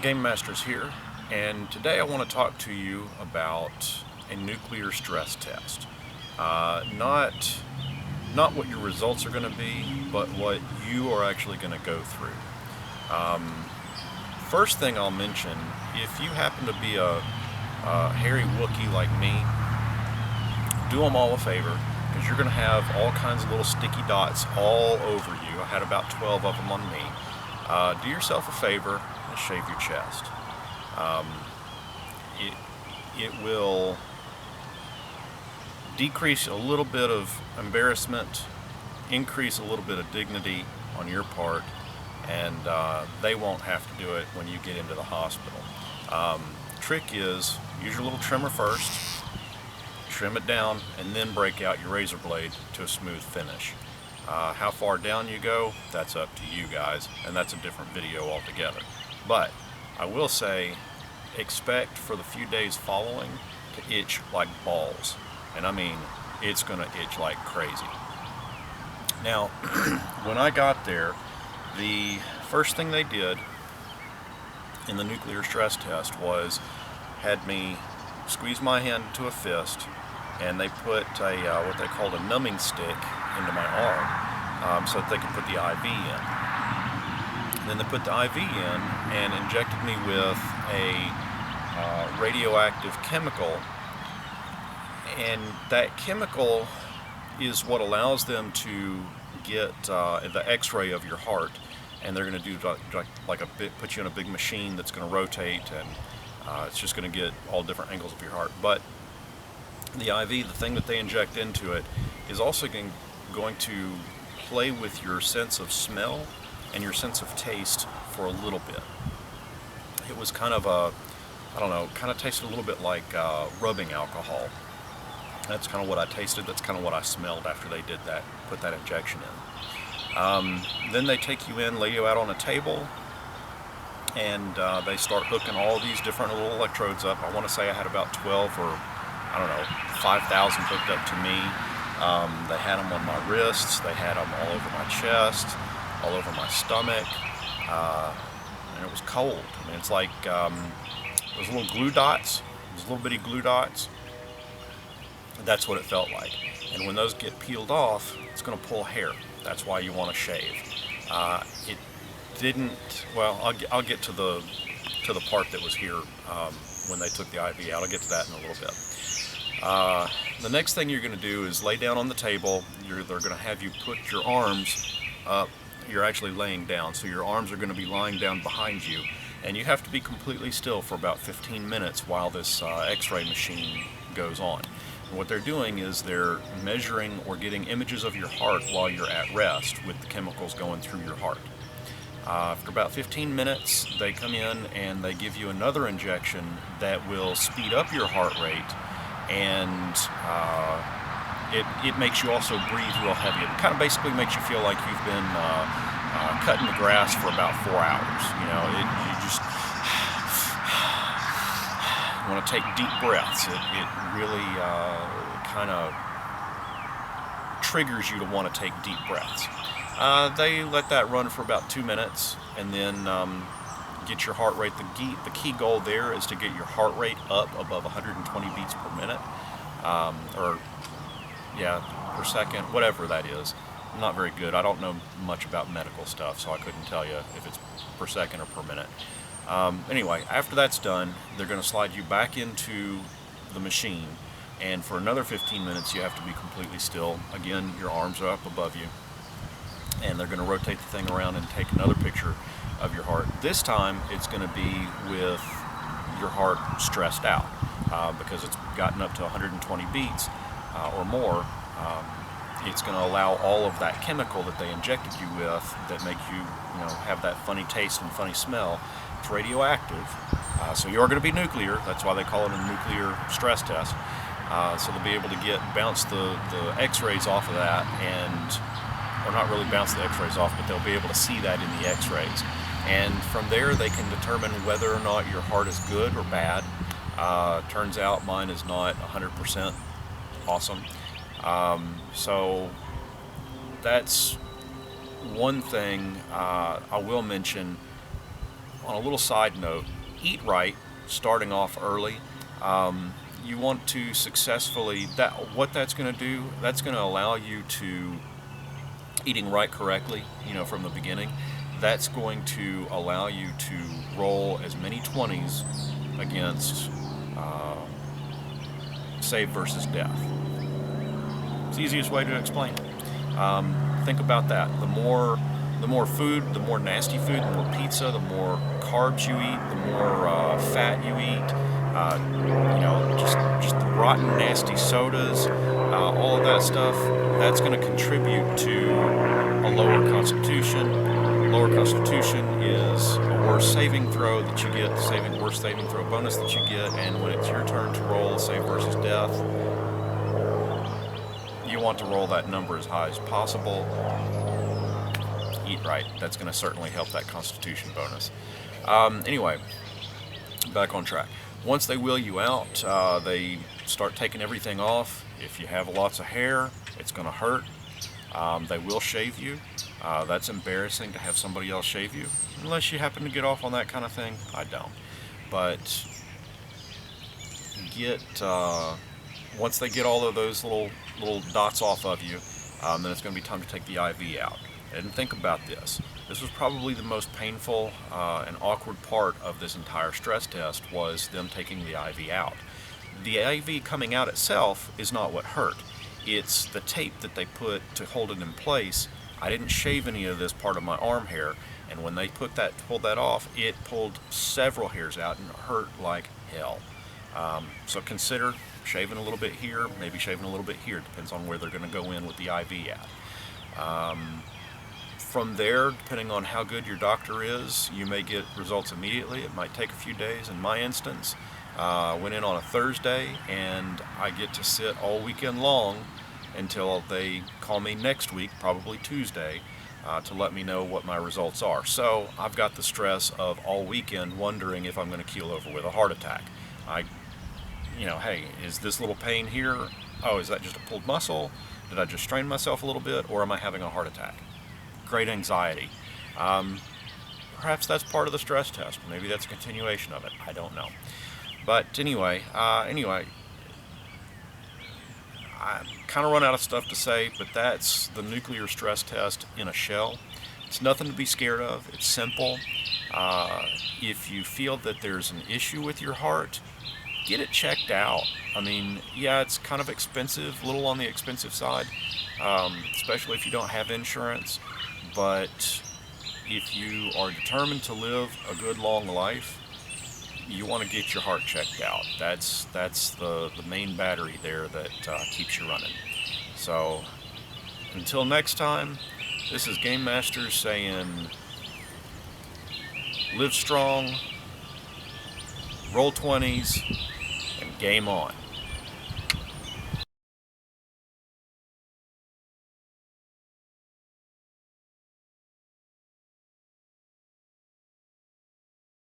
GameMasters here, and today I want to talk to you about a nuclear stress test. Not what your results are going to be, but what you are actually going to go through. First thing I'll mention, if you happen to be a hairy Wookiee like me, do them all a favor, because you're going to have all kinds of little sticky dots all over you. I had about 12 of them on me. Do yourself a favor and shave your chest. It will decrease a little bit of embarrassment, increase a little bit of dignity on your part, and they won't have to do it when you get into the hospital. Trick is, use your little trimmer first, trim it down, and then break out your razor blade to a smooth finish. How far down you go, that's up to you guys, and that's a different video altogether. But I will say, expect for the few days following to itch like balls. And I mean, it's going to itch like crazy. Now, when I got there, the first thing they did in the nuclear stress test was had me squeeze my hand into a fist, and they put a what they called a numbing stick into my arm so that they could put the IV in. And then they put the IV in and injected me with a radioactive chemical, and that chemical is what allows them to get the X-ray of your heart, and they're going to do put you in a big machine that's going to rotate, and it's just going to get all different angles of your heart. But the IV, the thing that they inject into it, is also going to play with your sense of smell and your sense of taste for a little bit. It was kind of kind of tasted a little bit like rubbing alcohol. That's kind of what I tasted. That's kind of what I smelled after they did that, put that injection in. Then they take you in, lay you out on a table, and they start hooking all these different little electrodes up. I want to say I had about 12 or 5,000 hooked up to me. They had them on my wrists, they had them all over my chest, all over my stomach, and it was cold. I mean, it's like those little glue dots, those little bitty glue dots. That's what it felt like. And when those get peeled off, it's going to pull hair. That's why you want to shave. It didn't. Well, I'll get to the part that was here when they took the IV out. I'll get to that in a little bit. The next thing you're going to do is lay down on the table. They're going to have you put your arms up. You're actually laying down, so your arms are going to be lying down behind you, and you have to be completely still for about 15 minutes while this X-ray machine goes on. And what they're doing is they're measuring or getting images of your heart while you're at rest with the chemicals going through your heart. After about 15 minutes, they come in and they give you another injection that will speed up your heart rate, and it makes you also breathe real heavy. It kind of basically makes you feel like you've been cutting the grass for about 4 hours. You just want to take deep breaths. It really kind of triggers you to want to take deep breaths. They let that run for about 2 minutes, and then get your heart rate. The key goal there is to get your heart rate up above 120 beats per minute, per second, whatever that is. I'm not very good. I don't know much about medical stuff, so I couldn't tell you if it's per second or per minute. Anyway, after that's done, they're going to slide you back into the machine, and for another 15 minutes you have to be completely still. Again, your arms are up above you, and they're going to rotate the thing around and take another picture of your heart. This time it's going to be with your heart stressed out, because it's gotten up to 120 beats or more. It's going to allow all of that chemical that they injected you with that make you, have that funny taste and funny smell. It's radioactive, so you are going to be nuclear. That's why they call it a nuclear stress test. So they'll be able to bounce the X-rays off of that, or not really bounce the X-rays off, but they'll be able to see that in the X-rays. And from there, they can determine whether or not your heart is good or bad. Turns out mine is not 100% awesome. So that's one thing I will mention. on a little side note, eat right, starting off early. You want to successfully, what that's going to do, that's going to allow you to, eating right correctly, from the beginning, that's going to allow you to roll as many 20s against save versus death. It's the easiest way to explain it. Think about that. The more food, the more nasty food, the more pizza, the more carbs you eat, the more fat you eat. Just the rotten, nasty sodas, all of that stuff. That's going to contribute to a lower constitution. Lower constitution is a worse saving throw that you get, worse saving throw bonus that you get, and when it's your turn to roll a save versus death, you want to roll that number as high as possible. Eat right. That's going to certainly help that constitution bonus. Anyway, back on track. Once they wheel you out, they start taking everything off. If you have lots of hair, it's going to hurt. They will shave you. That's embarrassing to have somebody else shave you, unless you happen to get off on that kind of thing. I don't. But once they get all of those little dots off of you, then it's going to be time to take the IV out. And think about this. This was probably the most painful and awkward part of this entire stress test, was them taking the IV out. The IV coming out itself is not what hurt. It's the tape that they put to hold it in place. I didn't shave any of this part of my arm hair, and when they pulled that off, it pulled several hairs out and it hurt like hell. So consider shaving a little bit here, maybe shaving a little bit here. Depends on where they're going to go in with the IV at. From there, depending on how good your doctor is, you may get results immediately. It might take a few days. In my instance, I went in on a Thursday, and I get to sit all weekend long until they call me next week, probably Tuesday, to let me know what my results are. So I've got the stress of all weekend wondering if I'm going to keel over with a heart attack. Hey, is this little pain here? Oh, is that just a pulled muscle? Did I just strain myself a little bit, or am I having a heart attack? Great anxiety. Perhaps that's part of the stress test. Maybe that's a continuation of it. I don't know. But anyway, I kind of run out of stuff to say, but that's the nuclear stress test in a shell. It's nothing to be scared of. It's simple. If you feel that there's an issue with your heart, get it checked out. I mean, yeah, it's kind of expensive, a little on the expensive side, especially if you don't have insurance. But if you are determined to live a good long life, you want to get your heart checked out. That's the main battery there that keeps you running. So until next time, this is GameMasters saying, live strong, roll 20s, and game on.